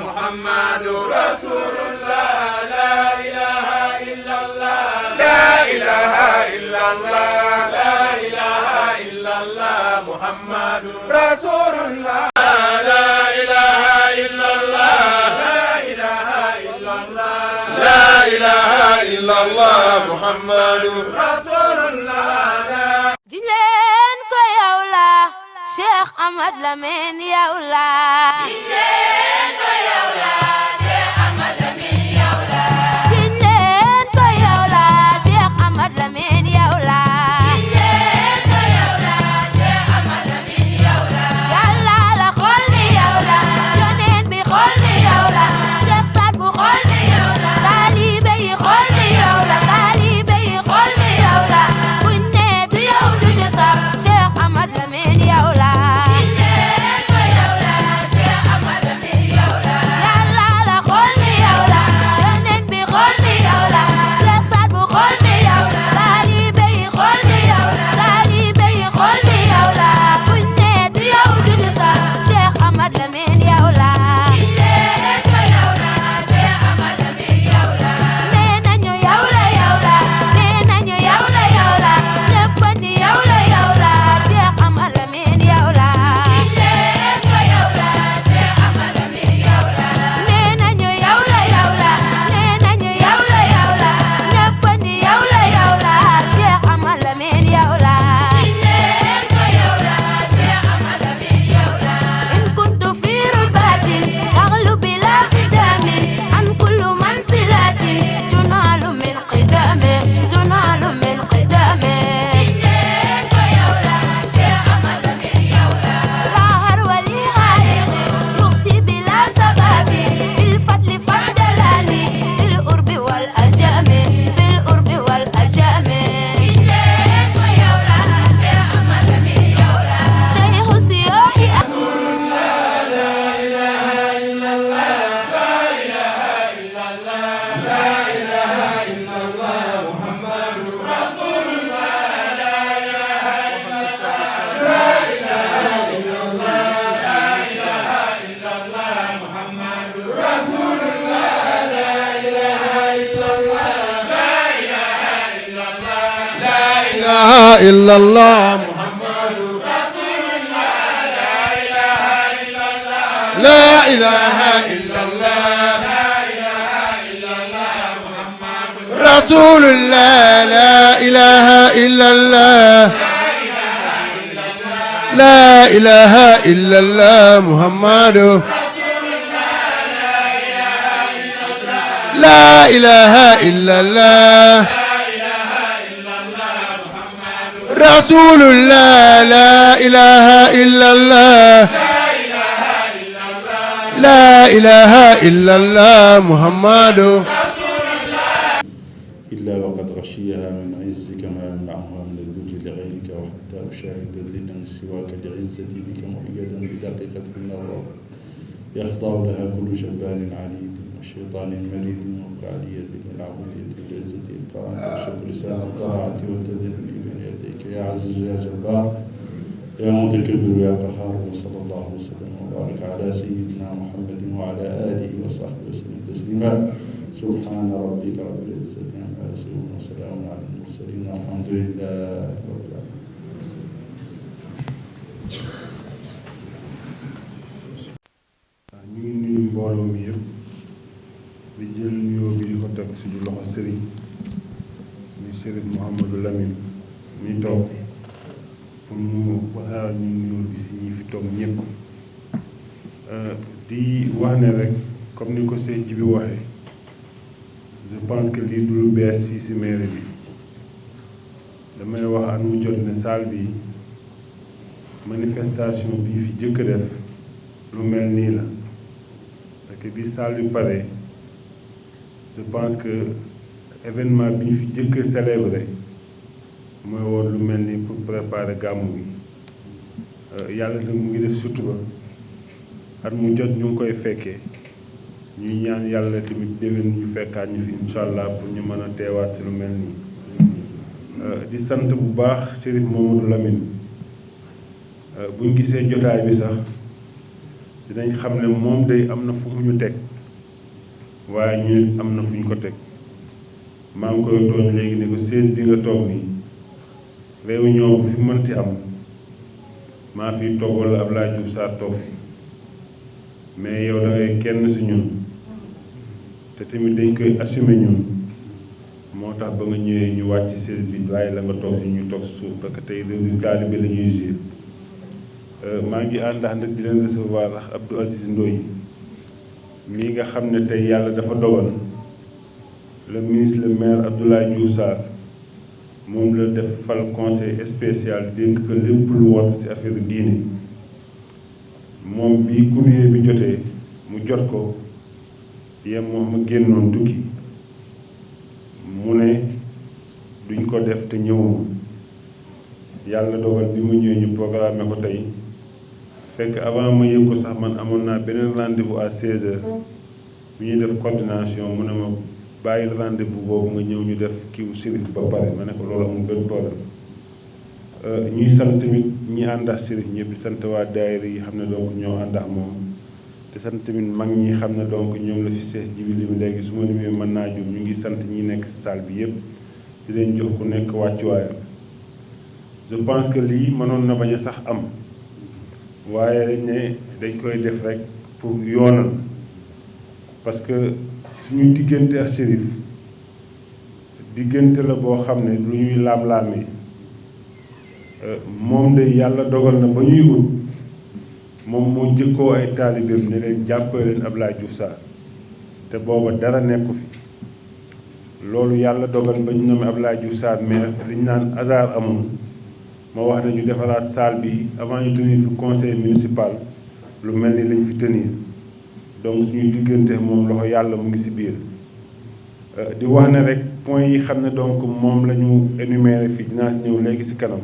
محمد رسول الله لا إله إلا الله لا إله إلا الله لا إله إلا الله محمد رسول الله لا إله إلا الله لا إله إلا الله لا إله إلا الله محمد رسول الله جنين كو يولا شيخ أحمد لمن يولا جنين كو يولا شيخ أحمد لمن يولا جنين كو يولا شيخ أحمد لمن يولا جنين كو يولا شيخ أحمد لمن يولا يلا لا خلي يولا جنين بخلي يولا شيخ سعد بخلي يولا طالبي خلي يولا طالبي خلي يولا ونيت يولا جسر شيخ أحمد لمن يولا جنين كو يولا شيخ أحمد لمن يولا يلا لا خلي يولا جنين بخلي يولا شيخ سعد بخلي يولا طالبي خلي يولا طالبي خلي يولا ونيت يولا جسر شيخ أحمد لمن يولا جنين كو يولا شيخ أحمد لمن يولا نينا نيو يولا يولا نينا نيو يولا يولا نبني يولا يولا شيخ أحمد لمن يولا جنين كو يولا شيخ أحمد لمن يولا نينا نيو يولا يولا نينا نيو يولا يولا نبني يولا يولا شيخ أحمد لمن يولا جنين كو يولا شيخ أحمد لمن يولا إن كنت في رتبة أغلو بلا خدام عن كل منزلة تنال من قدامه تنال من قدامه جنين كو يولا شيخ أحمد لمن يولا ظاهر ولي خالق يغطي بلا سبب بالفضل فضلاني في القرب والأجام في القرب والأجام جنين كو يولا شيخ أحمد لمن يولا شيخ سيوحي إله إلا الله محمد رسول الله لا إله إلا الله لا إله إلا الله محمد رسول الله لا إله إلا الله لا إله إلا الله محمد لا إله إلا الله رسول الله لا إله إلا الله لا إله إلا الله محمد إلا وقد غشيها من عزك ما يمنعها من الذل لغيرك وحتى أشاهد ذلا سواك لعزتي بك مؤيدا بدقيقة من الله يخضع لها كل جبار عنيد وشيطان مريد وقالية العبودية العزة إبقاء ترشد لسان الطاعة والتذلل بين يديك يا عزيز يا جبار يا متكبر يا قهار وصلى الله وسلم وبارك على سيدنا محمد وعلى آله وصحبه وسلم تسليما سبحان ربك رب العزة عما يصفون وسلام على المرسلين والحمد لله رب العالمين. ñu ngi nuyu mbooloo mi yëpp di jël nuyoo bi di ko teg suñu loxo sëriñ muy Sëriñ Mouhamadou Lamine mi toog pour mu wasaara ñu nuyoo bi si ñi fi toog ñëpp di wax ne rek comme ni ko sëñ ji bi waxee je pense que lii du lu bees fii si mairie bi damay wax at mu jot ne salle bi manifestation bi fi jëkk def lu mel nii la parce que bi salle bi pare je pense que événement bi ñu fi jëkk célébré mooy woon lu mel ni pour préparer gàmmu bi yàlla nag mu ngi def sutura at mu jot ñu ngi koy fekkee ñuy ñaan yàlla tamit déwén ñu fekkaat ñu fi incha allah pour ñu mën a teewaat ci lu mel nii di sant bu baax Chérif Mamadou Lamine buñ gisee jotaay bi sax dinañ xam ne moom day am na fu mu ñu teg waaye ñu am na fu ñu ko teg maa ngi koy tooñ léegi ne ko siège bi nga toog nii réunion bu fi mënti am maa fi toog wala Abdoulaye Diouf Sarr toog fi mais yow da ngay kenn si ñun te tamit dañ koy assumer ñun moo tax ba nga ñëwee ñu wàcc siège bi waaye la nga toog si ñu toog si suuf parce que tey réew taalibe la ñuy jouer maa ngi àndax nag di leen recevoir ak Abdou Aziz Ndoye mii nga xam ne tey yàlla dafa dogal le ministre le maire Abdoulaye Diouf Sarr moom la def fal conseil spécial dénk ko lépp lu war ci affaire diine moom bi courrier bi jotee mu jot ko yem moom ma génnoon tukki mu ne duñ ko def te ñëwuma yàlla dogal bi mu ñëwee ñu programmé ko tey fekk avant ma yëg ko sax man amoon naa beneen rendez-vous à 16h bu ñuy def coordination mu ne ma bàyyil rendez-vous boobu nga ñëw ñu def kiw Chérif ba pare ma ne ko loolu amul benn problème ñuy sant tamit ñi àndax Chérif ñëpp di sant waa daayira yi xam ne donc ñoo àndax moom te sant tamit mag ñi xam ne donc ñoom la fi Cheikh Jibi lim léegi su ma limee mën naa jum ñu ngi sant ñi nekk salle bi yëpp di leen jox ku nekk wàccuwaayam je pense que lii mënoon na bañ a sax am waaye dañ ne dañ koy def rek pour yoonal parce que suñu diggante ak Chérif diggante la boo xam ne lu ñuy laam-laamee moom de yàlla dogal na ba ñuy ut moom moo jëkkoo ay taalibeem ne leen jàppale leen Abdoulaye Diouf Sarr te booba dara nekku fi loolu yàlla dogal ba ñu nommé Abdoulaye Diouf Sarr mais li ñu naan hasard amul ma wax ne ñu defaraat salle bi avant ñu tenir fi conseil municipal lu mel ni lañ fi tenir donc suñuy diggante moom loxo yàlla mu ngi ci biir di wax ne rek point yi xam ne donc moom la ñu énuméré fii dinaa ci ñëw léegi ci kanam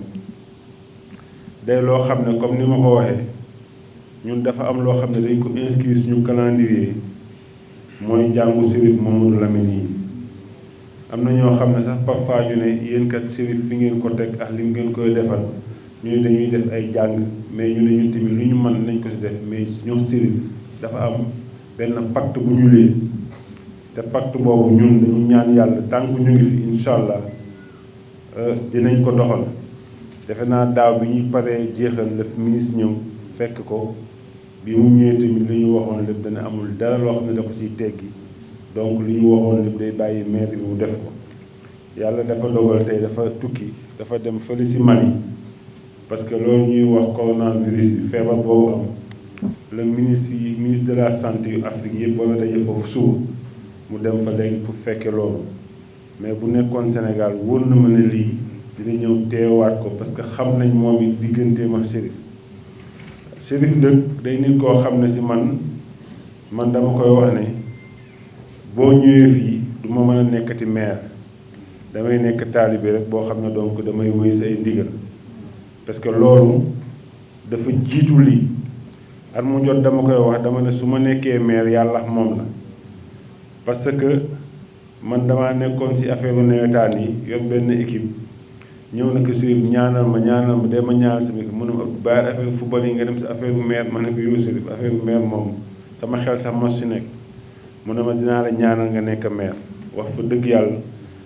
day loo xam ne comme ni ma ko waxee ñun dafa am loo xam ne dañ ko inscrire suñu calendrier mooy jàngu Chérif Mamadou Lamine yi am na ñoo xam ne sax parfois ñu ne yéen kat Chérif fi ngeen ko teg ak li ngeen koy defal ñu ne dañuy def ay jàng mais ñu ne ñun tamit lu ñu mën nañ ko ci def mais ñoo Chérif dafa am benn pacte bu ñu lee te pacte boobu ñun dañu ñaan yàlla tant que ñu ngi fi incha allah dinañ ko doxal defe naa daaw bi ñuy paree jeexal la ministre ñëw fekk ko bi mu ñëwee tamit li ñu waxoon lépp dana amul dara loo xam ne da ko siy teggi donc li ñu waxoon lépp day bàyyi maire bi mu def ko yàlla dafa dogal tey dafa tukki dafa dem fële si Mali parce que loolu ñuy wax coronavirus bi feebar boobu am le ministre de la santé yu Afrique yëpp wala daje foofu suba mu dem fa léegi pour fekke loolu mais bu nekkoon Sénégal wóor na ma ne lii dina ñëw teewaat ko parce que xam nañ moom it digganteem ak Chérif nag day nit koo xam ne si man dama koy wax ne boo ñëwee fii du ma mën a nekkati maire damay nekk taalibe rek boo xam ne donc damay wéy say ndigal parce que loolu dafa jiitu lii at mu jot dama koy wax dama ne su ma nekkee maire yàlla moom la parce que man damaa nekkoon si affaire nawetaan yi yor benn équipe ñëw na ko Chérif ñaanal ma dee ma ñaanal sama équipe mu ne ma bàyyi affaire football yi nga dem si affaire maire ma ne ko yow Chérif affaire maire moom sama xel sax mos si nekk mu ne ma dinaa la ñaanal nga nekk maire wax fa dëgg yàlla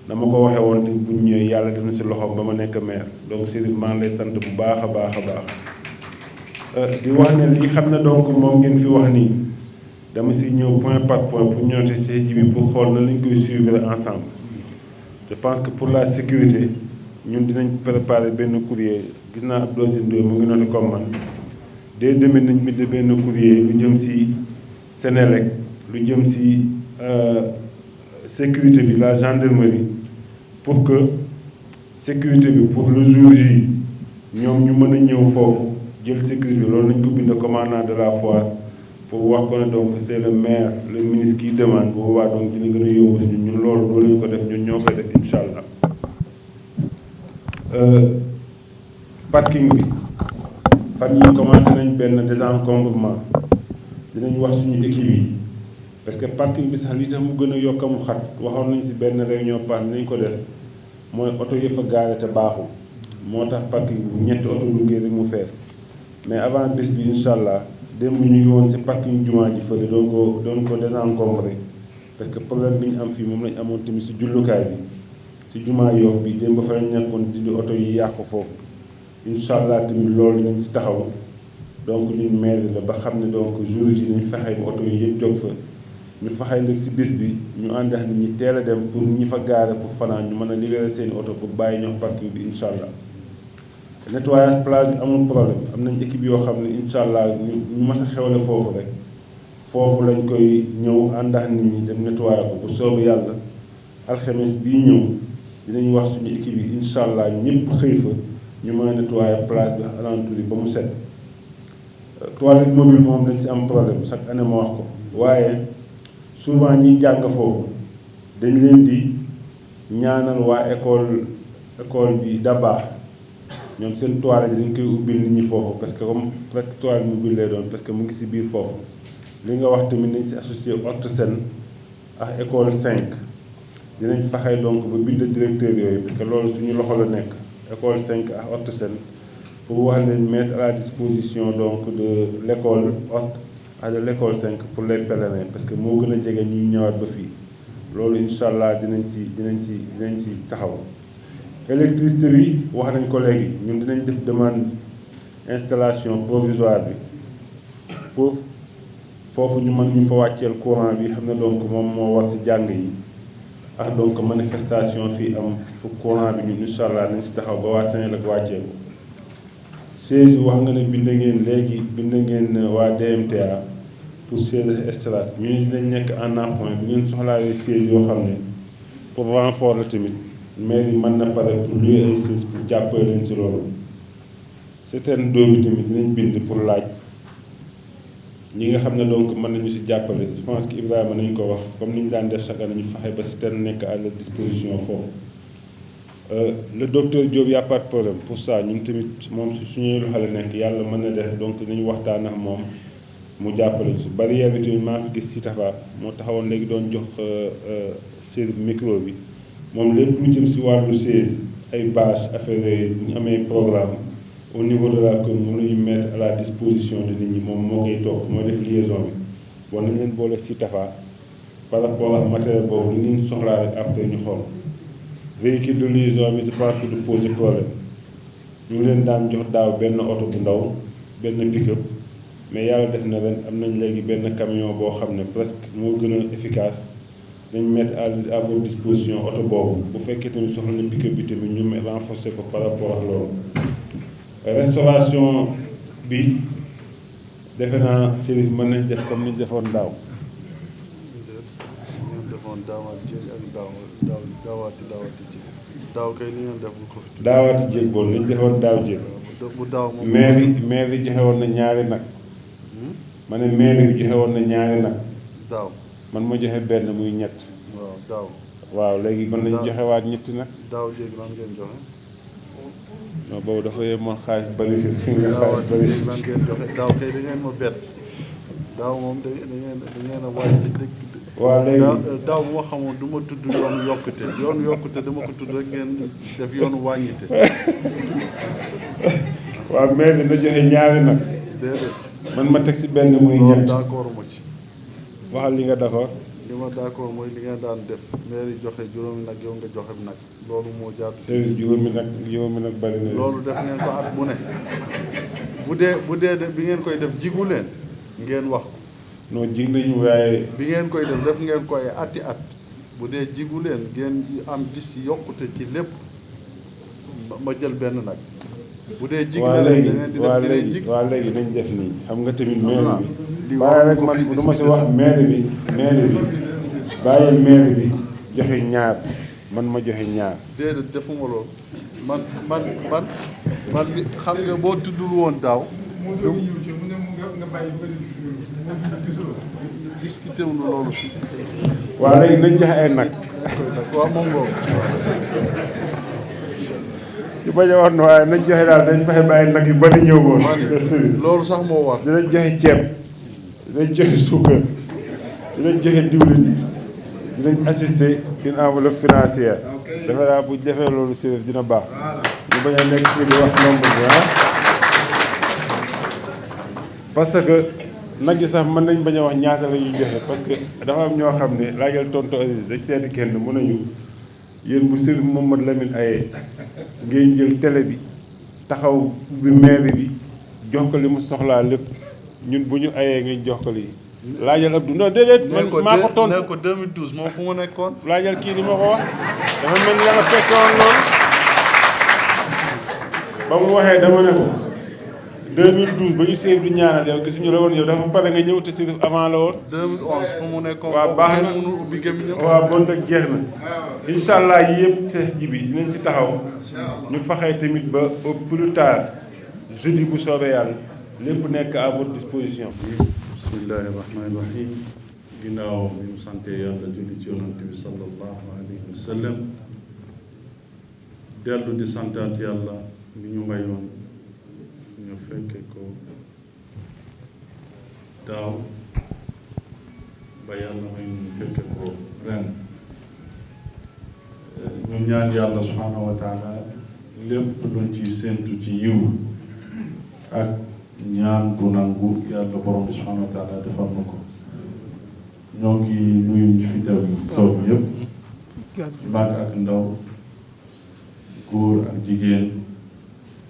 dama ko waxee woon te bu ñëwee yàlla def na si loxoom ba ma nekk maire donc Chérif maa ngi lay sant bu baax a baax a baax di wax ne li xam ne donc moom ngeen fi wax nii dama si ñëw point par point pour ñëw ci Cheikh Djibi pour xool na lañ koy suivre ensemble je pense que pour la sécurité ñun dinañ préparer benn courrier gis naa Abdou Aziz Ndoye mu ngi noonu comme man dès demain nañ bind benn courrier lu jëm si Sénélec lu jëm si sécurité bi la gendarmerie pour que sécurité bi pour le jour J ñoom ñu mën a ñëw foofu jël sécurité bi loolu nañ ko bind commandant de la foire pour wax ko ne donc c'est le maire le ministre qui demande bu boobaa donc dina gën a yóbbu si ñun loolu doo lañu ko def ñun ñoo koy def incha allah parking bi fan yi commencé nañ benn désencombrement dinañ wax suñu équipe yi parce que parking bi sax li tax mu gën a yokk mu xat waxoon nañ si benn réunion par nañ ko def mooy oto yi fa gaare te baaxul moo tax parking bu ñetti oto duggee rek mu fees mais avant bis bi incha allah démb ñu ngi woon si parking jumaa ji fële doon ko désencombré parce que problème bi ñu am fii moom lañ amoon tamit si jullukaay bi si jumaa Yoff bi démb fa lañ nekkoon dindi oto yi yàqu foofu incha allah tamit loolu dinañ si taxaw donc ñun maire la ba xam ne donc jour yi nañ fexe ba oto yi yëpp jóg fa ñu fexe nag si bis bi ñu ànd ak nit ñi teel a dem pour ñi fa gaare pour fanaan ñu mën a libérer seeni oto pour bàyyi ñox parking bi incha allah nettoyage plage bi amul problème am nañ équipe yoo xam ne incha allah ñu mas a xewle foofu rek foofu lañ koy ñëw ànd ak nit ñi dem nettoyer ko bu soobu yàlla alxames bii ñëw dinañ wax suñu équipe yi incha allah ñëpp xëy fa ñu mën a nettoyer plage bi alentour yi ba mu set toilette mobile moom dañ si am problème chaque année ma wax ko waaye souvent ñiy jàng foofu dañ leen di ñaanal waa école bi da baax ñoom seen toilette dañ koy ubbil nit ñi foofu parce que comme presque toilette mobile lay doon parce que mu ngi si biir foofu li nga wax tamit nañ si associé Ortesen ak école 5 dinañ fexe donc ba bind directeur yooyu parce que loolu suñu loxo la nekk école 5 ak Ortesen pour wax leen mettre à la disposition donc de l'école ak de l'école 5 pour les pèlerins parce que moo gën a jege ñuy ñëwaat ba fii loolu incha allah dinañ si taxaw électricité bi wax nañ ko léegi ñun dinañ def demande installation provisoire bi pour foofu ñu mën ñu fa wàcceel courant bi xam ne donc moom moo war si jàng yi ak donc manifestation fii am pour courant bi ñun incha allah nañ si taxaw ba waa Senelec wàccee ko siège wax nga ne bind ngeen waa DMTA pour siège estrade ñu ne dinañ nekk en appoint bu ngeen soxlaalee siège yoo xam ne pour renfort la tamit mairie mën na pare pour louer ay siège pour jàppale leen si loolu certaines doo bi tamit dinañ bind pour laaj ñi nga xam ne donc mën nañu si jàppale je pense que Ibrahima nañ ko wax comme ni ñu daan def chaque année ñu fexe ba certaines nekk à leur disposition foofu le docteur Diop y a pas de problème pour ça ñun tamit moom su suñuy loxo la nekk yàlla mën na def donc nañu waxtaan ak moom mu jàppale su barrière bi tamit maa ngi gis si tafa moo taxawoon léegi doon jox service micro bi moom lépp lu jëm si wàllu siège ay bâche affaire yooyu bu ñu amee programme au niveau de la commune moom la ñu mettre à la disposition de nit ñi moom moo koy topp mooy def liaison bi bon nañ leen boole si tafa par rapport ak matériel boobu li ngeen soxlaa rek après ñu xool véhicule de liaison bi je pense que du poser problème ñu ngi leen daan jox daaw benn oto bu ndaw benn pick-up mais yàlla def na ren am nañ léegi benn camion boo xam ne presque moo gën a efficace dañ mettre à votre disposition oto boobu bu fekkee tamit soxla na pick-up bi tamit ñu renforcer ko par rapport ak loolu restauration bi defe naa service mën nañ def comme ni ñu defoon daaw daaw kay li ngeen def bu ko fi. daawaati jéeg boobu li ñu defoon daaw jéeg. bu daaw moom maire bi joxe woon na ñaari nag. ma ne maire bi joxe woon na ñaari nag. daaw man ma joxe benn muy ñett. waaw daaw. waaw léegi mën nañu joxe waat ñetti nag. daaw jéeg lan ngeen joxe. non boobu dafa yemoon xaalis bari fi nga xaalis bari lan ngeen joxe daaw kay da ngeen ma bett daaw moom da ngeen a wàcc ci dëkk. waaw léegi daaw bu ma xamoon du ma tudd yoonu yokkute dama ko tudd rek ngeen def yoonu wàññite. waaw maire bi na joxe ñaari nag. déedéet. man ma teg si benn muy ñett. d'accord ma ci. waxal li nga d'accord. li ma d'accord mooy li ngeen daan def maire yi joxe juróomi nag yow nga joxe nag loolu moo jaatu. service juróomi nag bari na. loolu def ngeen ko at bu ne bu dee bi ngeen koy def jigu leen ngeen wax ko. non jig nañu waaye. bi ngeen koy def ngeen koy ati at bu dee jigu leen ngeen am gis yokkute ci lépp ma jël benn nag. bu dee jig na leen da ngeen di def beneen jig. waaw léegi nañ def nii xam nga tamit maire bi. bàyyi rek man du ma si wax maire bi bàyyi maire bi joxe ñaar man ma joxe ñaar. déedéet defuma loolu man bi xam nga boo tuddul woon daaw. discuté wu loolu. waaw léegi nañ joxe ay nag. waaw moom boobu. yu bañ a wax ne waaye nañ joxe daal dañ fexe ba ay nag yu bari ñëw woon. loolu sax moo war. dinañ joxe ceeb dinañ joxe suukar dinañ joxe diwlin dinañ assister une enveloppe financière dafa daa bu defee loolu Chérif dina baax ñu bañ a nekk fii di wax nombre bi parce que nag yi sax mën nañ bañ a wax ñaata la ñuy joxe parce que dafa am ñoo xam ne laajal tontu Aziz dañ seeti kenn mën nañu yéen bu Chérif Mouhamadou Lamine Aye ngeen jël télé bi taxaw bi mairie bi jox ko li mu soxlaa lépp ñun bu ñu ayee ngeen jox ko lii laajal Abdou non déedéet man maa ko tontu ne ko 2012 moom fu mu nekkoon. laajal kii li ma ko wax dafa mel ni dama fekkoon loolu ba mu waxee dama ne ko 2012 ba ñu Chérif di ñaanal yow gisuñu la woon yow dafa pare nga ñëw te Chérif avant la woon. 2011 fu mu nekkoon. waaw baax na mënu ubbi gémmiñam. waaw bon nag jeex na incha allah yii yëpp seex ji bi dinañ si taxaw ñu faxee tamit ba au plus tard jeudi bu soobee yàlla lépp nekk à votre disposition. bismillahi rahmaani rahim ginnaaw bi mu sante yàlla julli ci yonante bi sallallahu alayhi wa sallam dellu di santaat yàlla bi ñu mayoon ñu fekke ko daaw ba yàlla may ñu fekke ko ren ñu ñaan yàlla subhanahu wa taala lépp luñ ci séentu ci yiw ak ñaan gu nangu yàlla borom bi subhanahu wa taala defal na ko ñoo ngi nuyu ñu fi teew toog yëpp mag ak ndaw góor ak jigéen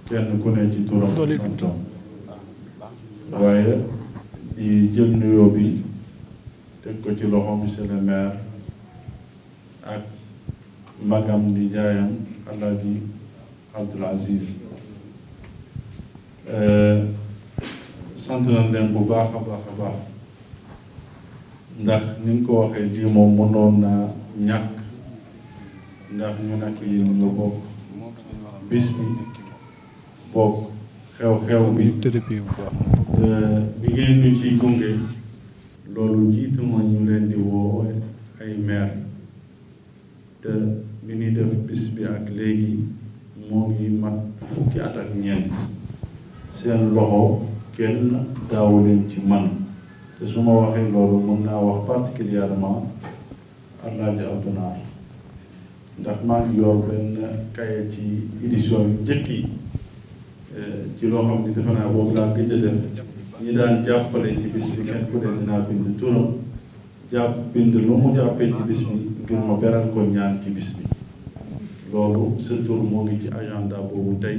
kenn ku ne ci turam ak santam waaye di jël nuyoo bi teg ko ci loxo monsieur le maire ak magam di jaayam Alaaji Abdoul Aziz sant nañ leen bu baax a baax a baax ndax ni nga ko waxee lii moom mënoon naa ñàkk ndax ñu nekk yéen la bokk bis bi bokk xew-xew bi bi ngeen ñu ciy gunge loolu jiitu ma ñu leen di woo ay maire te bi ñuy def bis bi ak léegi moo ngi mat fukki at ak ñeent seen loxo kenn daawu leen ci man te su ma waxee loolu mën naa wax particulièrement Alaaji Abdou Naar ndax maa ngi yor benn kaye ci édition yu njëkk yi ci loo xam ni defe naa boobu laa gëj a def ñi daan jàppale ci bis bi kenn ku ne dinaa bind turam bind lu mu jàppee ci bis bi ngir ma beral ko ñaan ci bis bi loolu sa tur moo ngi ci agenda boobu tey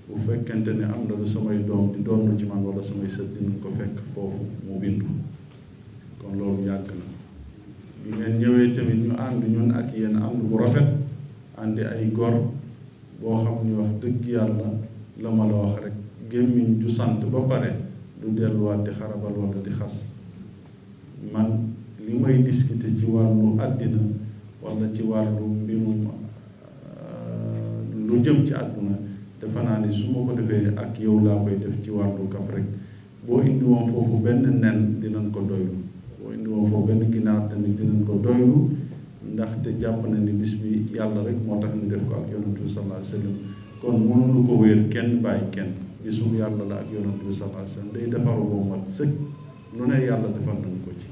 bu fekkente ne am na lu samay doom di doon ci man wala samay sët dinañ ko fekk foofu mu bindu kon loolu yàgg na bi ngeen ñëwee tamit ñu ànd ñun ak yéen ànd bu rafet àndi ay gor boo xam ni wax dëgg yàlla la ma la wax rek gémmiñ ju sant ba pare du delluwaat di xarabal wala di xas man li may discuter ci wàllu àddina wala ci wàllu mbirum lu jëm ci àdduna defe naa ni su ma ko defee ak yow laa koy def ci wàllu kaf rek boo indi woon foofu benn nen dinañ ko doylu boo indi woon foofu benn ginaar tamit dinañ ko doylu ndaxte jàpp na ni bis bi yàlla rek moo tax ñu def ko ak yonent bi sallallahu alayhi wa sallam kon mënuñu ko wéer kenn bàyyi kenn bisu yàlla la ak yonent bi sallallahu alayhi wa sallam day defaru boo mat sëkk lu ne yàlla defal nañ ko ci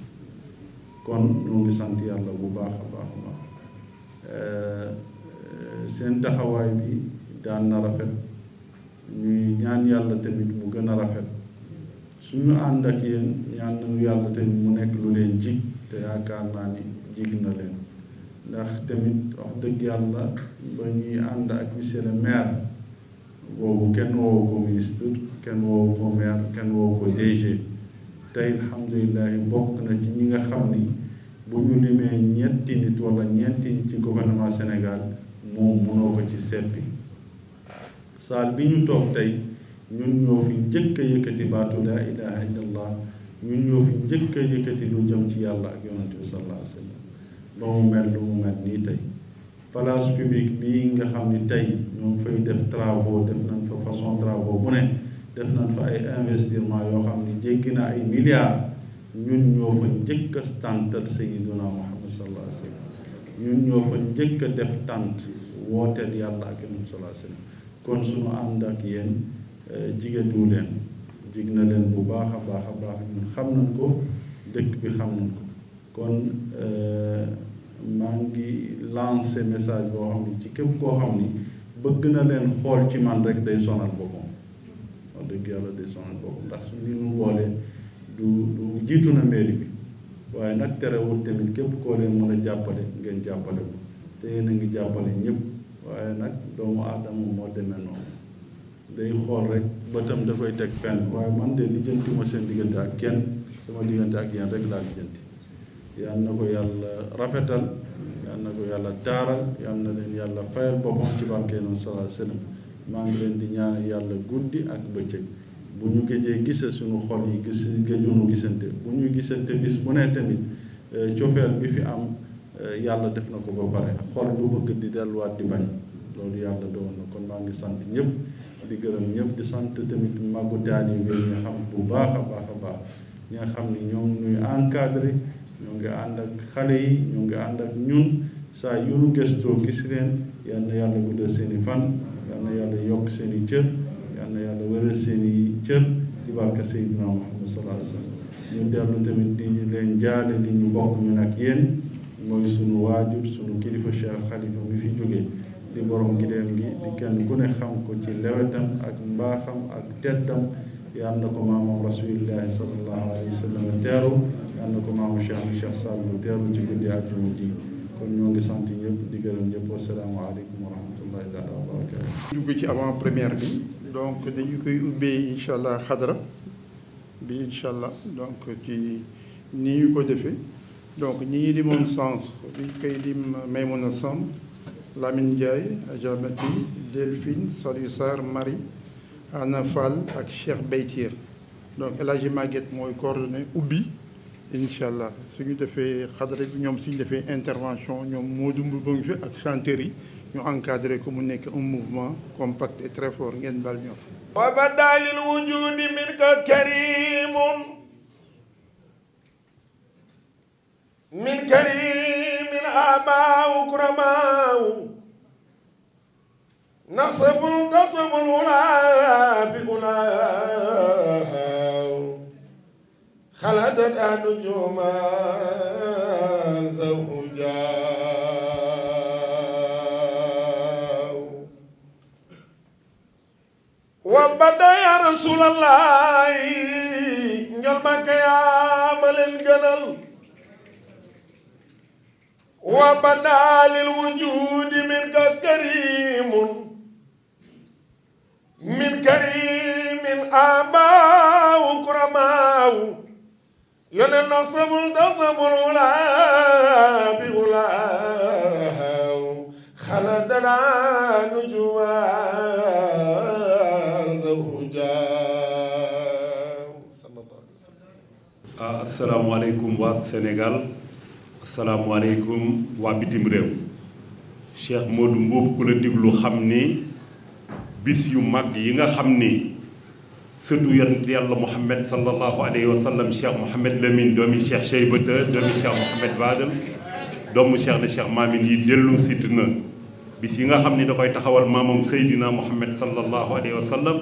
kon ñoo ngi sant yàlla bu baax a baax a baax seen taxawaay bi daan na rafet ñuy ñaan yàlla tamit mu gën a rafet suñu ànd ak yéen ñaan nañu yàlla tamit mu nekk lu leen jig te yaakaar naa ni jig na leen ndax tamit wax dëgg yàlla ba ñuy ànd ak monsieur le maire boobu kenn woowu ko ministre kenn woowu ko maire kenn woowu ko DG tey alhamdulilah bokk na ci ñi nga xam ni bu ñu limee ñetti nit wala ñeenti nit ci gouvernement Sénégal moom mënoo ko ci seppi saal bi ñu toog tey ñun ñoo fi njëkk a yëkkati baatu laa ilaha illallah ñun ñoo fi njëkk a yëkkati lu jëm ci yàlla ak yonante bi sallallahu alayhi wa sallam ba mu mel lu mu mel nii tey place publique bii nga xam ni tey ñoo ngi fay def travaux def nañ fa façon travaux bu ne def nañ fa ay investissement yoo xam ni jéggi na ay milliards ñun ñoo fa njëkk a tàntal sayyiduna Muhammad sallallahu alayhi wa sallam ñun ñoo fa njëkk a def tànt wooteel yàlla ak yonante bi sallallahu alayhi wa sallam kon suñu ànd ak yéen jigéenu leen jig na leen bu baax a baax a baax ñun xam nañ ko dëkk bi xam nañ ko kon maa ngi lancé message boo xam ni ci képp koo xam ni bëgg na leen xool ci man rek day sonal boppam wax dëgg yàlla day sonal boppam ndax su ñu nu boole du jiitu na mairie bi waaye nag terewul tamit képp koo leen mën a jàppale ngeen jàppale ko te yéen a ngi jàppale ñëpp waaye nag doomu aadama moo demee noonu day xool rek bëtam da koy teg fenn waaye man de lijjanti ma seen diggante ak kenn sama diggante ak yéen rek laa lijjanti yal na ko yàlla rafetal yal na ko yàlla taaral yal na leen yàlla fayal boppam ci barke noonu sallallahu alayhi wasallam maa ngi leen di ñaan yàlla guddi ak bëccëg bu ñu géjee gise suñu xol yi géjunu gisante bu ñuy gisante bis bu ne tamit cofeel bi fi am yàlla def na ko ba pare xol lu bëgg di delluwaat di bañ loolu yàlla doon na kon maa ngi sant ñëpp di gërëm ñëpp di sant tamit màggu taalibe yi nga xam bu baax a baax a baax ñi nga xam ni ñoom ñuy encadré ñoo ngi ànd ak xale yi ñoo ngi ànd ak ñun saa yu nu gëstoo gis leen yal na yàlla guddal seen i fan yal na yàlla yokk seen i cër yal na yàlla wéral seen i cër ci barka Seydina Muhammad sallallahu alayhi wa sallam ñu dellu tamit di leen jaale li ñu bokk ñun ak yéen mooy sunu waajur sunu kilifa Cheikh Khalifa mi fi jógee di borom gileem gi di kenn ku ne xam ko ci lewetam ak mbaaxam ak teddam yal na ko maamam rasulillahi sallallahu alayhi wa sallam teeru yal na ko maamam Cheikh Sadbou teeru ci guddi àjjuma ji kon ñoo ngi sant ñëpp di gërëm ñëpp wasalaamaaleykum wa rahmatullahi taala wa barakatu dugg ci avant première bi donc dañu koy ubbee incha allah xadra bi incha allah donc ci ni ñu ko defee donc ñi ngi limoon sànq bi ñu koy lim Maymouna Samb Lamine Ndiaye Adjamati Delphine Saliou Sarr Marie Anna Fall ak Cheikh Beytier donc El Hadji Maguette mooy coordonné ubbi incha allah suñu defee xadra bi ñoom suñu defee intervention ñoom Modou Mboubou ngi fi ak chanteurs yi ñu encadré ko mu nekk un mouvement compact et très fort ngeen bal ñor wa badalil wujudi minka karimun min karimin abaa ukramaaw nasabun tasabun ulaa bi ulaaw xaladat anujuman zawjaaw wa bada ya rasulallahi njol Makka yaa ma leen gënal wa badalil wujudi minka karimun min karimin abaa ukramaaw yone nasabul tasabul ulaa bi ulaaw xaladala nujuwaan zawjaaw sallallahu alayhi wa sallam. Asalaamaaleykum waa Sénégal asalaamaaleykum waa bitim réew Cheikh Modou Mboup ku la diglu xam ni bis yu mag yi nga xam ni sëtu yonent yàlla Muhammad sallallahu alayhi wa sallam Cheikh Mouhamed Lamine doomi Cheikh Cheybata doomi Cheikh Mouhamed Fadel doomu Cheikh na Cheikh Maamin yi dellu sit na bis yi nga xam ni da koy taxawal maamam Seydina Muhammad sallallahu alayhi wa sallam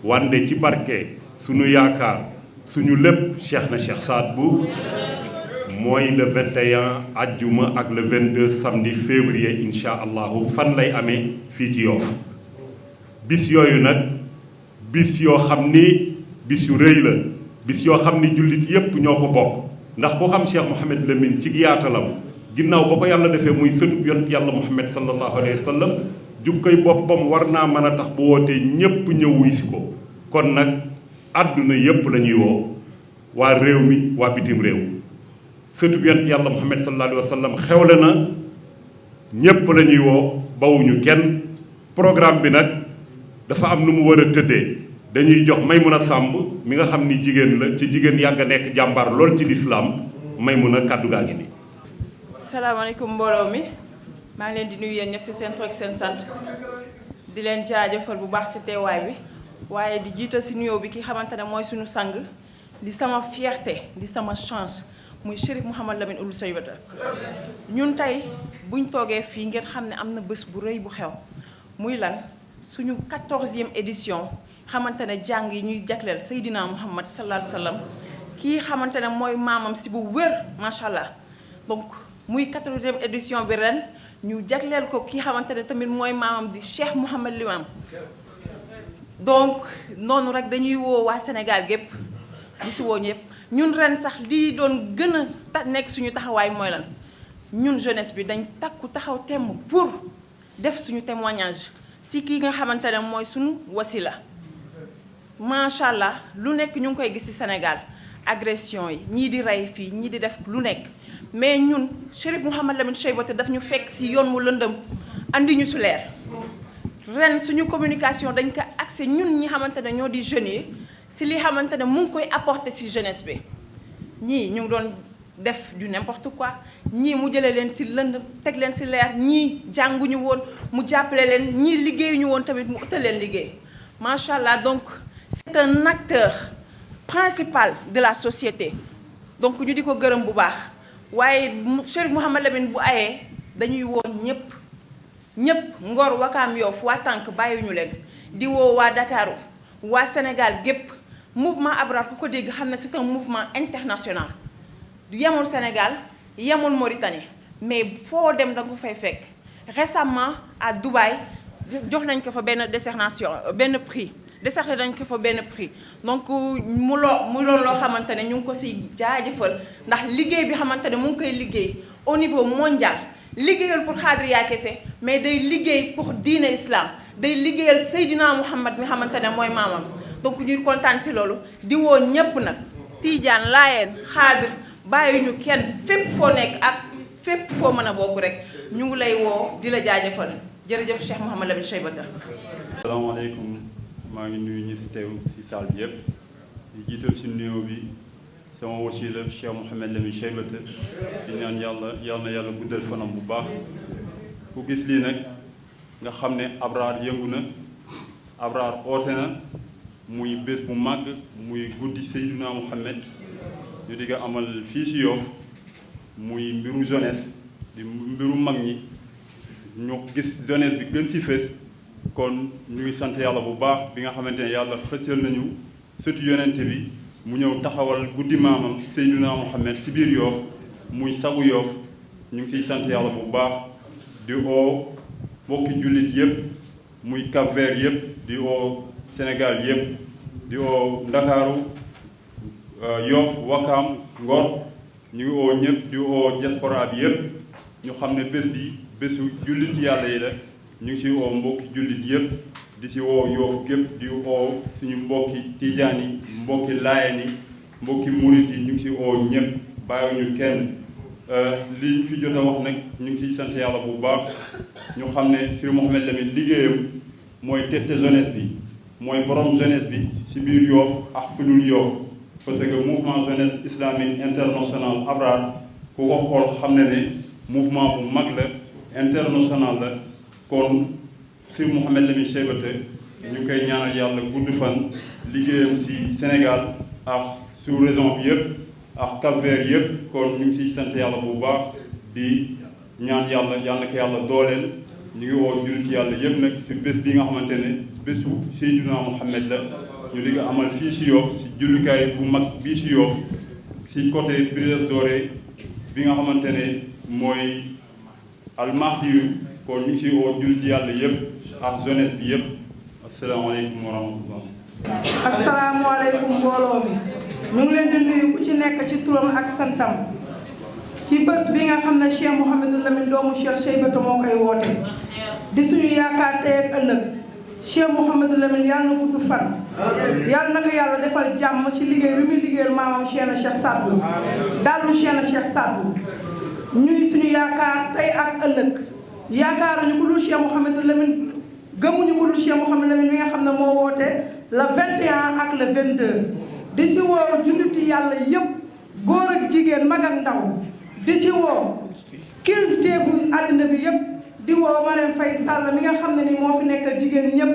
wande ci barke sunu yaakaar suñu lépp Cheikh na Cheikh Sadbou mooy le 21 ajjuma ak le 22 samedi février incha allahu fan lay amee fii ci Yoff bis yooyu nag bis yoo xam ni bis yu rëy la bis yoo xam ni jullit yépp ñoo ko bokk ndax ku xam Cheikh Mouhamed Lamine ci yaatalam ginnaaw ba ko yàlla defee muy sëtub yonent yàlla Muhammad sallallahu alayhi wa sallam jukkay boppam war naa mën a tax bu wootee ñépp ñëw wuy si ko kon nag àdduna yépp la ñuy woo waa réew mi waa bitim réew sëtub yonent yàlla Muhammad sallallahu alayhi wa sallam xewle na ñépp la ñuy woo bawuñu kenn programme bi nag dafa am nu mu war a tëddee dañuy jox Maymouna Samb mi nga xam ni jigéen la ci jigéen yàgg a nekk jàmbaar lool ci lislaam Maymouna kàddu gaa ngi nii. salaamaaleykum mbooloo mi maa ngi leen di nuyu yéen ñëpp ci seen tur ak seen sant di leen jaajëfal bu baax ci teewaay bi waaye di jiital ci nuyoo bi ki xamante ne mooy suñu sang di sama fierté di sama chance muy Chérif Mouhamad Lamine Ould Cheybata ñun tey buñ toogee fii ngeen xam ne am na bés bu rëy bu xew muy lan suñu 14e édition xamante ne jàng yi ñuy jagleel Seydina Muhammad sallallahu alayhi wa sallam kii xamante ne mooy maamam si bu wér macha allah donc muy 14e édition bi ren ñu jagleel ko ki xamante ne tamit mooy maamam di Cheikh Mouhamad Limam donc noonu rek dañuy woo waa Sénégal gépp di si woo ñëpp ñun ren sax lii doon gën a nekk suñu taxawaay mooy lan ñun jeunesse bi dañ takku taxaw temm pour def suñu témoignage si kii nga xamante ne mooy suñu wasila macha allah lu nekk ñu ngi koy gis ci Sénégal agression yi ñii di rey fii ñii di def lu nekk mais ñun Chérif Mouhamad Lamine Cheybata daf ñu fekk ci yoon wu lëndëm andi ñu su leer ren suñu communication dañ ko accès ñun ñi xamante ne ñoo di jeunes yi ci li xamante ne mu ngi koy apporter ci jeunesse bi ñii ñu ngi doon def du n'importe quoi ñii mu jëlee leen ci lëndëm teg leen ci leer ñii jànguñu woon mu jàppale leen ñii liggéeyuñu woon tamit mu utal leen liggéey macha allah donc c'est un acteur principal de la société donc ñu di ko gërëm bu baax waaye Chérif Mouhamad Lamine bu ayee dañuy woo ñëpp Ngor Wakaam Yoff waa tànk bàyyiwuñu leen di woo waa Dakaaru waa Sénégal gépp mouvement Abrar ku ko dégg xam ne c'est un mouvement international yemul Sénégal yemul Mauritanie mais foo dem da nga ko fay fekk récemment à Dubaï jox nañ ko fa benn décernation benn prix décerné nañ ko fa benn prix donc mu loon loo xamante ne ñu ngi ko si jaajëfal ndax liggéey bi xamante ne mu ngi koy liggéey au niveau mondial liggéeyal pour Xaadiriya kese mais day liggéey pour diine islam day liggéeyal Seydina Muhammad mi xamante ne mooy maamam donc ñuy kontaan si loolu di woo ñépp nag Tiijaan Laayeen Xaadir bàyyi ñu kenn fépp foo nekk ak fépp foo mën a bokk rek ñu ngi lay woo di la jaajëfal jërëjëf Cheikh Mouhamad Lamine Cheybata. asalaamaaleykum maa ngi nuyu ñi fi teew ci salle bi yëpp di jiital ci nuyoo bi sama wasila Cheikh Mouhamad Lamine Cheybata di ñaan yal na yàlla guddal fanam bu baax ku gis lii nag nga xam ne Abrar yëngu na Abrar oote na muy bés bu màgg muy guddi Seydina Mouhamad ñu di ko amal fii ci Yoff muy mbiru jeunesse di mbiru mag ñi ñu gis jeunesse bi gën ci fës kon ñu ngi sant yàlla bu baax bi nga xamante ne yàlla xëccal nañu sëtu yonente bi mu ñëw taxawal guddi maamam Seydina Mouhamad ci biir Yoff muy sagu Yoff ñu ngi siy sant yàlla bu baax di oo mbokki jullit yëpp muy Cap-Vert yëpp di oo Sénégal yëpp di oo Ndakaaru Yoff Wakaam Ngor ñu ngi oo ñëpp di oo diaspora bi yëpp ñu xam ne bés bi bésu jullit yàlla yi la ñu ngi si woo mbokki jullit yëpp di si woo Yoff gépp di woo suñu mbokki tijaan yi mbokki laayeen yi mbokki murit yi ñu ngi si woo ñëpp bàyyiwuñu kenn li ñu fi jot a wax nag ñu ngi siy sant yàlla bu baax ñu xam ne Sëriñ Mouhamad Lamine liggéeyam mooy tette jeunesse bi mooy borom jeunesse bi si biir Yoff ak fudul Yoff parce que mouvement jeunesse islamique international Abrar ku ko xool xam ne ne mouvement bu mag la international la kon Sëriñ Mouhamad Lamine Cheybata ñu ngi koy ñaanal yàlla gudd fan liggéeyam ci Sénégal ak sous-région bi yëpp ak Cap-Vert yëpp kon ñu ngi ciy sant yàlla bu baax di ñaan yàlla na ko yàlla dooleel ñu ngi woo jul ci yàlla yëpp nag ci bés bi nga xamante ne bésu Seydina Mouhamad la ñu di ko amal fii ci Yoff ci jullikaay bu mag bii ci Yoff ci côté Brioche Dorée bi nga xamante ne mooy Al-Mahdi kon ñu ngi ci woo jul ci yàlla yëpp ak jeunesse bi yëpp asalaamaaleykum wa rahmatullah. asalaamaaleykum mbooloo mi ñu ngi leen di nuyu ku ci nekk ci turam ak santam ci bés bi nga xam ne Cheikh Mouhamadou Lamine doomu Cheikh Cheybata moo koy woote di suñu yaakaar tey ak ëllëg Cheikh Mouhamadou Lamine yàlla na gudd fan yàlla na ko yàlla defal jàmm ci liggéey bi muy liggéeyal maamam Cheikh Sadbou dallu Cheikh Sadbou ñuy suñu yaakaar tey ak ëllëg yaakaaruñu ku dul Cheikh Mouhamadou Lamine gëmuñu ku dul Cheikh Mouhamadou Lamine mi nga xam ne moo woote le 21 ak le 22 di ci woo julliti yàlla yëpp góor ak jigéen mag ak ndaw di ci woo kilifteefu àddina bi yëpp di woo Marème Faye Sall mi nga xam ne ni moo fi nekk jigéen ñëpp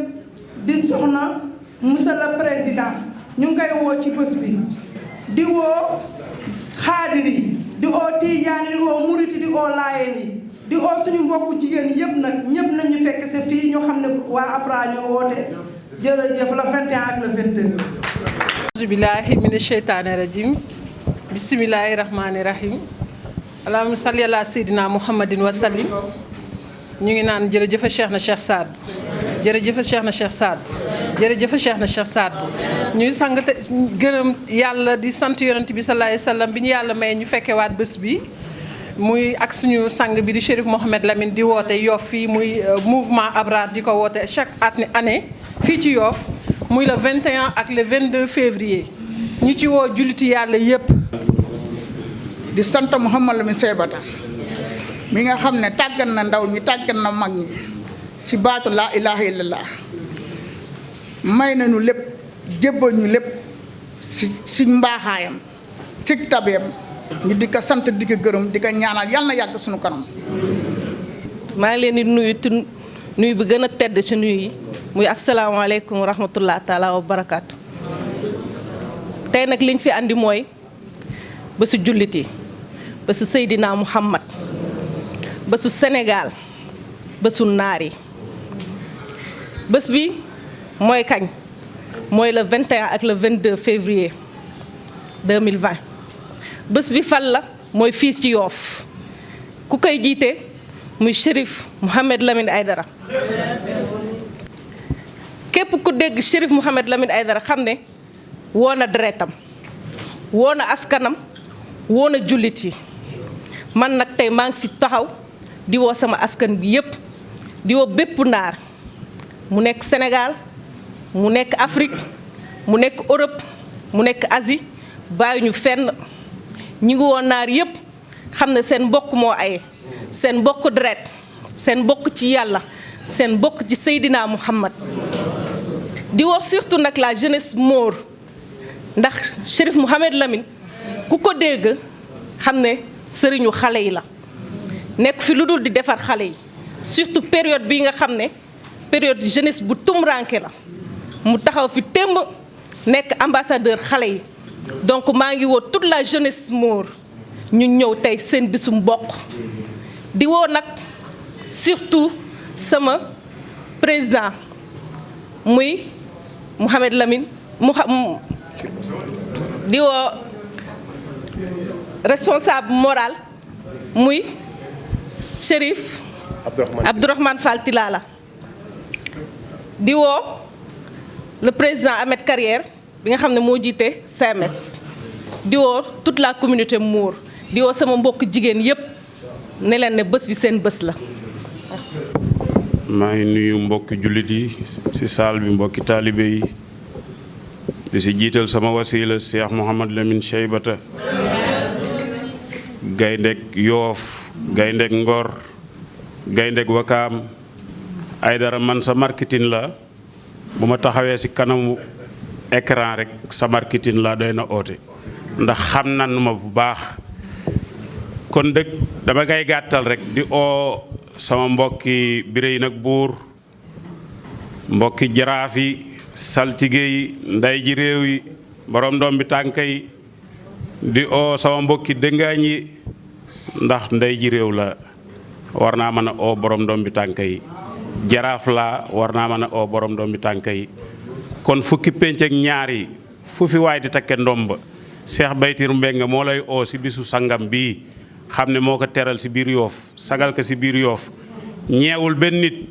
di soxna monsieur le président ñu ngi koy woo ci bés bi di woo xaadir yi di woo tijaan yi di woo murit yi di woo laayeen yi di woo suñu mbokku jigéen yëpp nag ñëpp nañu fekk sa fii ñu xam ne waa Abrar ñu woote jërëjëf la 21 ak le 22. auzu billaahi mina sheytaani rajim bismillaahi rahmaani rahim allahumma salli ala seydina muhammadin wa sallim. ñu ngi naan jërëjëf Cheikh na Cheikh Saad jërëjëf Cheikh na Cheikh Saad jërëjëf Cheikh na Cheikh Saad ñuy sang te gërëm yàlla di sant yonent bi sallallahu alayhi wa sallam bi ñu yàlla may ñu fekkewaat bés bi muy ak suñu sang bi di Chérif Mouhamed Lamine di woote Yoff fii muy mouvement Abrar di ko woote chaque année fii ci Yoff muy le 21 ak le 22 février ñu ci woo julliti yàlla yépp di sant Mouhamed Lamine Cheybata mi nga xam ne tàggat na ndaw ñi tàggat na mag ñi ci baatu laa ilaha illallah may nañu lépp jébbal ñu lépp ci mbaaxaayam ci tabeem ñu di ko sant di ko gërëm di ko ñaanal yal na yàgg suñu kanam. maa ngi leen di nuyu te nuyu bi gën a tedd ci nuyu yi muy asalaamaaleykum wa rahmatullah taala wa barakaatu. tey nag liñ fi andi mooy bésu jullit yi bésu Seydina Muhammad bésu Sénégal bésu naar yi bés bi mooy kañ mooy le 21 ak le 22 février 2020 bés bi fan la mooy fii ci Yoff ku koy jiite muy Chérif Mouhamed Lamine Aidara képp ku dégg Chérif Mouhamed Lamine Aidara xam ne woo na deretam woo na askanam woo na jullit yi man nag tey maa ngi fi taxaw di woo sama askan bi yépp di woo bépp naar mu nekk Sénégal mu nekk Afrique mu nekk Europe mu nekk Asie bàyyi ñu fenn ñi ngi woo naar yépp xam ne seen mbokk moo aye seen mbokk deret seen mbokk ci yàlla seen mbokk ci Seydina Muhammad di woo surtout nag la jeunesse Mor ndax Chérif Mouhamed Lamine ku ko dégg xam ne sëriñu xale yi la nekk fi lu dul di defar xale yi surtout période bi nga xam ne période jeunesse bu tumranke la mu taxaw fi témb nekk ambassadeur xale yi donc maa ngi woo toute la jeunesse Mor ñu ñëw tey seen bisu mbokk di woo nag surtout sama président muy Mouhamed Lamine di woo responsable moral muy Chérif Abdourahmane Fall Tilala di woo le président Ahmed Carrière bi nga xam ne moo jiite CMS di woo toute la communauté Mor di woo sama mbokk jigéen yépp ne leen ne bés bi seen bés la. maa ngi nuyu mbokki jullit yi ci saal bi mbokki taalibe yi di ci jiital sama wasila Cheikh Mouhamed Lamine Cheybata gayndeg Yoof gayndeg Ngor gayndeg Wakaam Aidara man sa marketing la bu ma taxawee ci kanamu écran rek sa marketing la doy na oote ndax xam nan ma bu baax kon dëgg dama ngay gàttal rek di oo sama mbokki birey nag buur mbokki jaraaf yi saltige yi nday ji réew yi borom ndoom bi tànk yi di oo sama mbokki dëngaañ yi ndax nday ji réew la war naa mën a oo borom ndoom bi tànk yi jaraaf la war naa mën a oo borom ndoom bi tànk yi kon fukki pénc ak ñaar yi fu fi waay di takke ndomba Cheikh Baytir Mbengue moo lay oo ci bisu sangam bii xam ne moo ko teral ci biir Yoof sagal ko ci biir Yoof ñeewul benn nit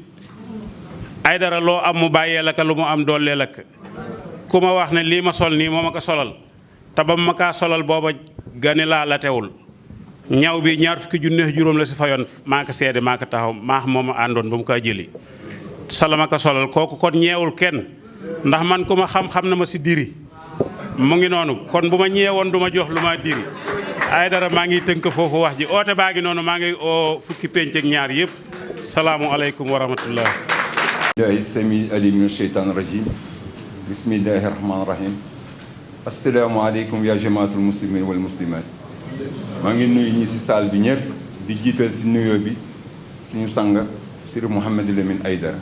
Aidara loo am mu bàyyee la ka lu mu am doollee la ka ku ma wax ne lii ma sol nii moo ma ko solal te ba ma kaa solal booba gane laa la teewul ñaw bi ñaar fukki junne juróom la ci fayoon maa ko seede maa ko taxaw maa moom a àndoon ba mu kaa jëli salama ko solal kooku kon ñeewul kenn ndax man ku ma xam-xam na ma ci diri mu ngi noonu kon bu ma ñeewoon du ma jox lu ma diri Aidara maa ngi tënk foofu wax ji oote baa ngi noonu maa ngi oo fukki pénc ak ñaar yëpp salaamualeykum wa rahmatullah. billahi sami alim min sheytaan rajim bismillahi rahmaan rahim asalaamaaleykum ya jamaatul muslimin wal muslimat maa ngi nuyu ñi ci saal bi ñëpp di jiital ci nuyoo bi suñu sang Chérif Mouhamed Lamine Aidara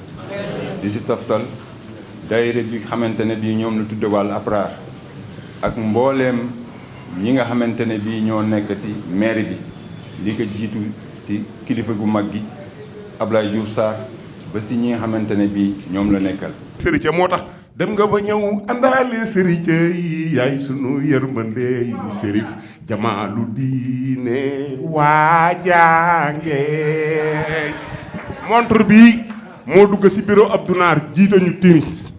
di ci taftal daayira bi xamante ne bii ñoom la tudde wàllu Abrar ak mbooleem ñi nga xamante ne bii ñoo nekk ci maire bi li ko jiitu ci kilifa gu mag gi Ablaye Diouf Sarr ba ci ñi nga xamante ne bii ñoom la nekkal. sëriñ moo tax dem nga ba ñëw àndaale sëriñ yi yaay sunu yërmande yi Chérif jamaalu diine waajange montre bi moo dugg ci bureau Abdou Naar jiite ñu timis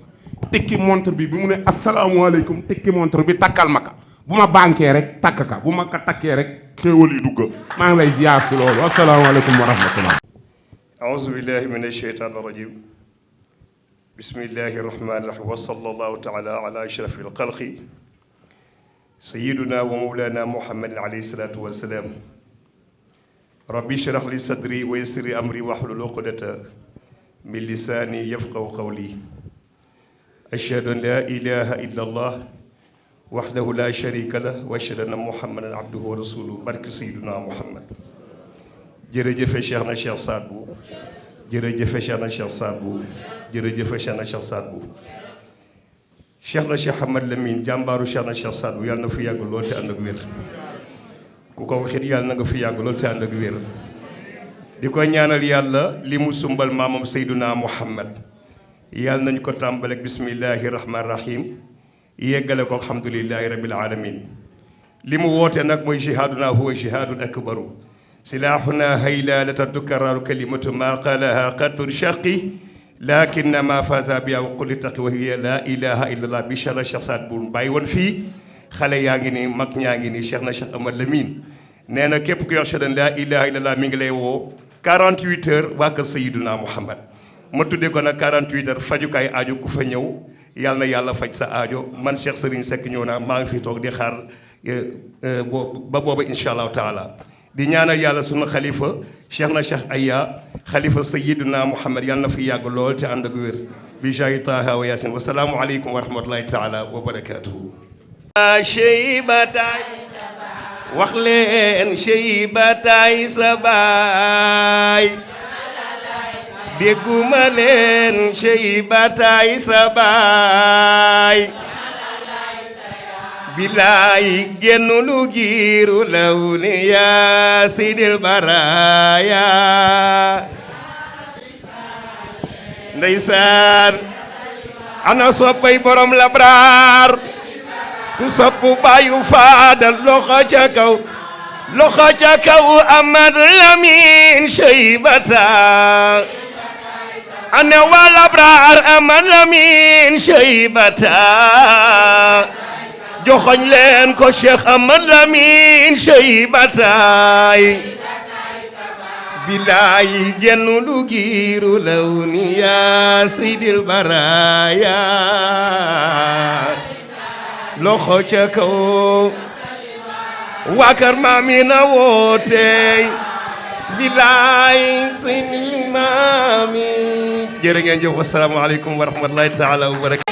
tekki montre bi mu ne asalaamaaleykum tekki montre bi takkal ma ka bu ma banquee rek takk ka bu ma ko takkee rek xéewal yi dugg maa ngi lay ziar si loolu asalaamaaleykum wa rahmatullah أعوذ بالله من الشيطان الرجيم بسم الله الرحمن الرحيم وصلى الله تعالى على أشرف الخلق سيدنا ومولانا محمد عليه الصلاة والسلام ربي اشرح لي صدري ويسر لي أمري واحلل عقدة من لساني يفقهوا قولي أشهد أن لا إله إلا الله وحده لا شريك له وأشهد أن محمدا عبده ورسوله بارك سيدنا محمد jërëjëfe Cheikh na Cheikh Saad Bou jërëjëfe Cheikh na Cheikh Saad Bou jërëjëfe Cheikh na Cheikh Saad Bou Cheikh na Cheikh Ahmad Lamine jàmbaaru Cheikh na Cheikh Saad Bou yàlla na fi yàgg lool te ànd ak wér ku ko waxit yàlla na nga fi yàgg lool te ànd ak wér di ko ñaanal yàlla li mu sumbal maamam Seyduna Muhammad yàlla nañu ko tàmbaleek bismillahi rahmaani rahim yeggale ko alhamdulillahi rabbil alamin li mu woote nag mooy jihaaduna huwa jihaadul akbaru سلاحنا هيلالة تكرر كلمة ما قالها قط شقي لكن ما فاز بها وقل تقي وهي لا إله إلا الله بشر الشخصات بون بايون في خلي يانغيني مك يانغيني شيخنا شيخ أمر لمين نانا كيف كي يشهد لا إله إلا الله ميغلي وو 48 heures واك سيدنا محمد ما تودي كنا 48 heures فاجو كاي aajo ku fa ñëw yàlla na yàlla faj sa aajo man Cheikh Serigne Seck ñëw naa maa ngi fi toog di xaar ba booba incha allahu taala di ñaanal yàlla sunu xalifa cheikh na cheikh Aya xalifa sayiduna Muhammad yàlla na fi yàgg lool te ànd ak wér bi jaay Taha wa Yasin wa salaamu aleykum wa rahmatullahi taala wa barakatuhu Cheybataay wax leen Cheybataay sa baay dégguma leen Cheybataay sa baay bilaay génn lu giiru law ni yaa sidil baraaya ndeysaan ana soppay borom labraar ku soppu baayu faadal loxo ca kaw Amad Lamin Cheybata ana waa labraar Amad Lamin Cheybata joxoñ leen ko Cheikh Amad Lamin Cheybataay bilaay genn lu giiru law ni yaa Seydil Baraaya loxo ca kaw waa kër Maamina woote bilaay Seydil Maami jërë ngeen jëf assalaamu aleykum wa rahmatullahi taala wa barakatuh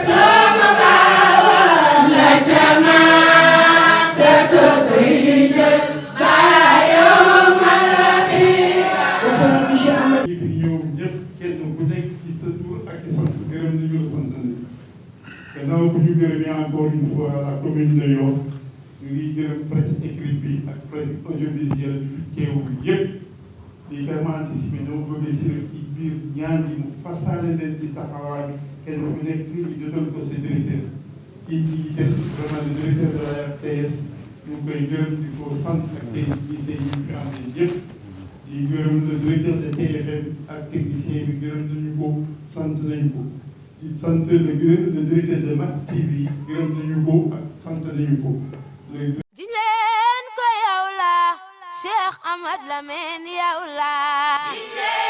Sama bawa la jama encore une fois la commune de Yoff ñu ngi gërëm presse écrite bi ak presse audiovisuelle bi fi teew bi yëpp di vraiment anticiper dama bëgg ci biir ñaan yi mu fasaale leen ci taxawaay kenn ku nekk ñu jotal ko sa directeur kii ci jël vraiment le directeur de la RTS ñu koy gërëm di ko sant ak tey ñi tey ñu fi am yëpp di gërëm le directeur de TFM ak technicien bi gërëm nañu ko sant nañu ko di sant le directeur de Mak TV gërëm nañu ko ak sant nañu ko. jiñ leen ko yow la Cheikh Ahmad Lamine yow la